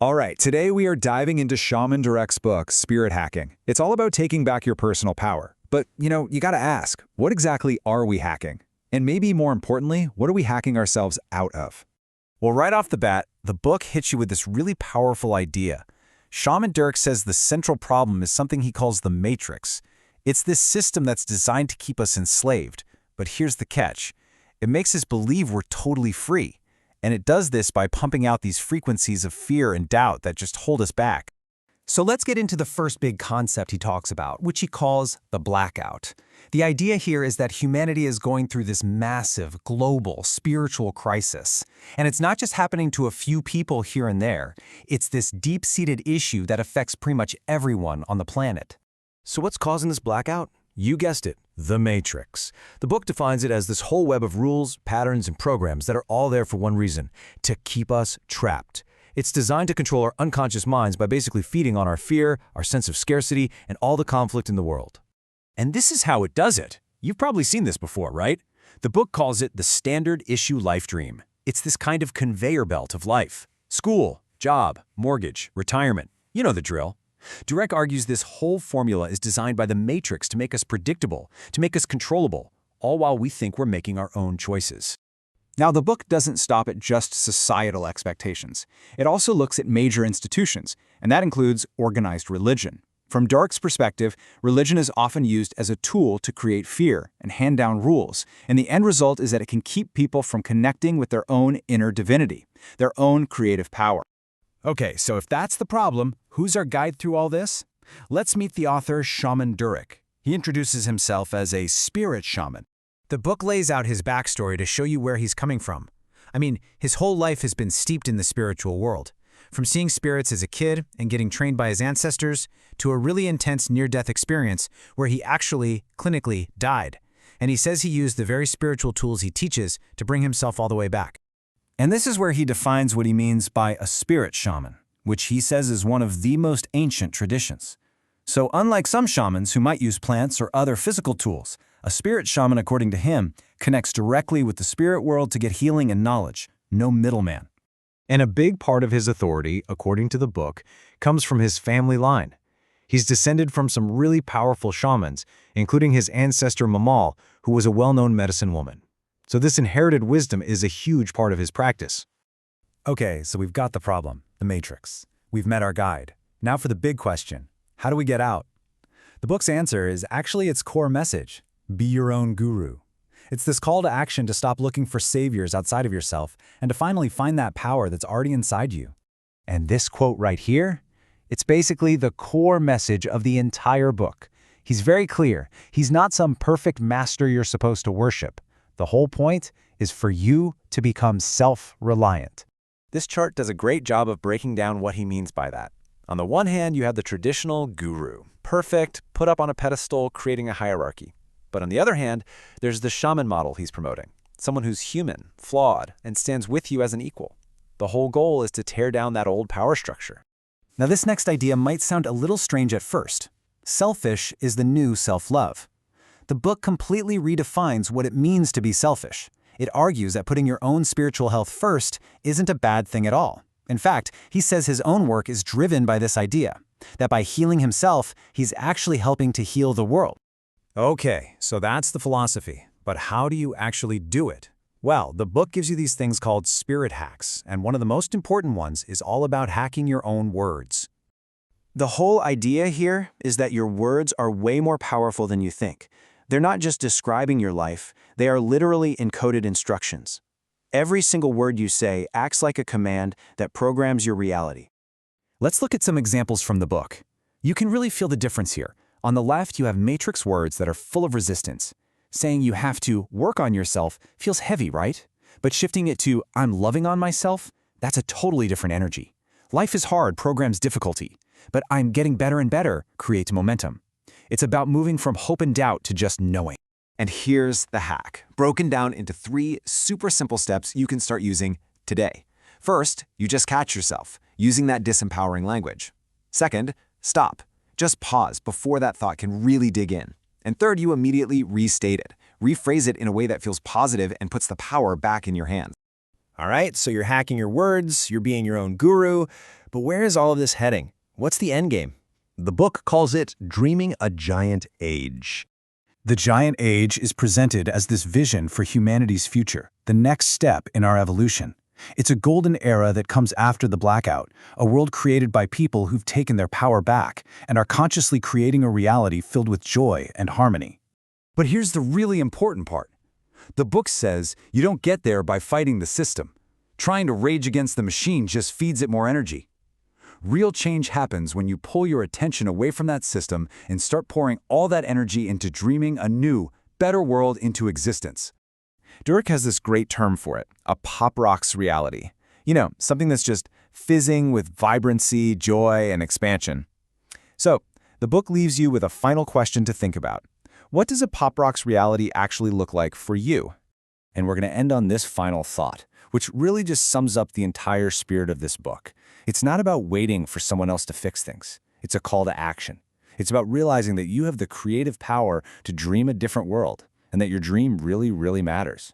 All right, today we are diving into Shaman Durek's book, Spirit Hacking. It's all about taking back your personal power. But, you gotta ask, what exactly are we hacking? And maybe more importantly, what are we hacking ourselves out of? Well, right off the bat, the book hits you with this really powerful idea. Shaman Durek says the central problem is something he calls the matrix. It's this system that's designed to keep us enslaved. But here's the catch. It makes us believe we're totally free. And it does this by pumping out these frequencies of fear and doubt that just hold us back. So let's get into the first big concept he talks about, which he calls the blackout. The idea here is that humanity is going through this massive, global, spiritual crisis. And it's not just happening to a few people here and there. It's this deep-seated issue that affects pretty much everyone on the planet. So what's causing this blackout? You guessed it, the Matrix. The book defines it as this whole web of rules, patterns, and programs that are all there for one reason: to keep us trapped. It's designed to control our unconscious minds by basically feeding on our fear, our sense of scarcity, and all the conflict in the world. And this is how it does it. You've probably seen this before, right? The book calls it the standard issue life dream. It's this kind of conveyor belt of life. School, job, mortgage, retirement. You know the drill. Durek argues this whole formula is designed by the Matrix to make us predictable, to make us controllable, all while we think we're making our own choices. Now, the book doesn't stop at just societal expectations. It also looks at major institutions, and that includes organized religion. From Durek's perspective, religion is often used as a tool to create fear and hand down rules, and the end result is that it can keep people from connecting with their own inner divinity, their own creative power. Okay, so if that's the problem, who's our guide through all this? Let's meet the author, Shaman Durek. He introduces himself as a spirit shaman. The book lays out his backstory to show you where he's coming from. I mean, his whole life has been steeped in the spiritual world. From seeing spirits as a kid and getting trained by his ancestors, to a really intense near-death experience where he actually, clinically, died. And he says he used the very spiritual tools he teaches to bring himself all the way back. And this is where he defines what he means by a spirit shaman, which he says is one of the most ancient traditions. So unlike some shamans who might use plants or other physical tools, a spirit shaman, according to him, connects directly with the spirit world to get healing and knowledge, no middleman. And a big part of his authority, according to the book, comes from his family line. He's descended from some really powerful shamans, including his ancestor Mamal, who was a well-known medicine woman. So this inherited wisdom is a huge part of his practice. Okay, so we've got the problem, the Matrix. We've met our guide. Now for the big question, how do we get out? The book's answer is actually its core message: be your own guru. It's this call to action to stop looking for saviors outside of yourself and to finally find that power that's already inside you. And this quote right here, it's basically the core message of the entire book. He's very clear. He's not some perfect master you're supposed to worship. The whole point is for you to become self-reliant. This chart does a great job of breaking down what he means by that. On the one hand, you have the traditional guru, perfect, put up on a pedestal, creating a hierarchy. But on the other hand, there's the shaman model he's promoting, someone who's human, flawed, and stands with you as an equal. The whole goal is to tear down that old power structure. Now this next idea might sound a little strange at first. Selfish is the new self-love. The book completely redefines what it means to be selfish. It argues that putting your own spiritual health first isn't a bad thing at all. In fact, he says his own work is driven by this idea, that by healing himself, he's actually helping to heal the world. Okay, so that's the philosophy. But how do you actually do it? Well, the book gives you these things called spirit hacks, and one of the most important ones is all about hacking your own words. The whole idea here is that your words are way more powerful than you think. They're not just describing your life, they are literally encoded instructions. Every single word you say acts like a command that programs your reality. Let's look at some examples from the book. You can really feel the difference here. On the left, you have matrix words that are full of resistance. Saying you have to work on yourself feels heavy, right? But shifting it to I'm loving on myself, that's a totally different energy. Life is hard programs difficulty, but I'm getting better and better creates momentum. It's about moving from hope and doubt to just knowing. And here's the hack, broken down into 3 super simple steps you can start using today. First, you just catch yourself using that disempowering language. Second, stop. Just pause before that thought can really dig in. And third, you immediately restate it. Rephrase it in a way that feels positive and puts the power back in your hands. All right, so you're hacking your words, you're being your own guru, But where is all of this heading? What's the end game? The book calls it Dreaming a Giant Age. The Giant Age is presented as this vision for humanity's future, the next step in our evolution. It's a golden era that comes after the blackout, a world created by people who've taken their power back and are consciously creating a reality filled with joy and harmony. But here's the really important part. The book says you don't get there by fighting the system. Trying to rage against the machine just feeds it more energy. Real change happens when you pull your attention away from that system and start pouring all that energy into dreaming a new, better world into existence. Durick has this great term for it, a pop rocks reality. You know, something that's just fizzing with vibrancy, joy, and expansion. So, the book leaves you with a final question to think about. What does a pop rocks reality actually look like for you? And we're going to end on this final thought, which really just sums up the entire spirit of this book. It's not about waiting for someone else to fix things. It's a call to action. It's about realizing that you have the creative power to dream a different world, and that your dream really, really matters.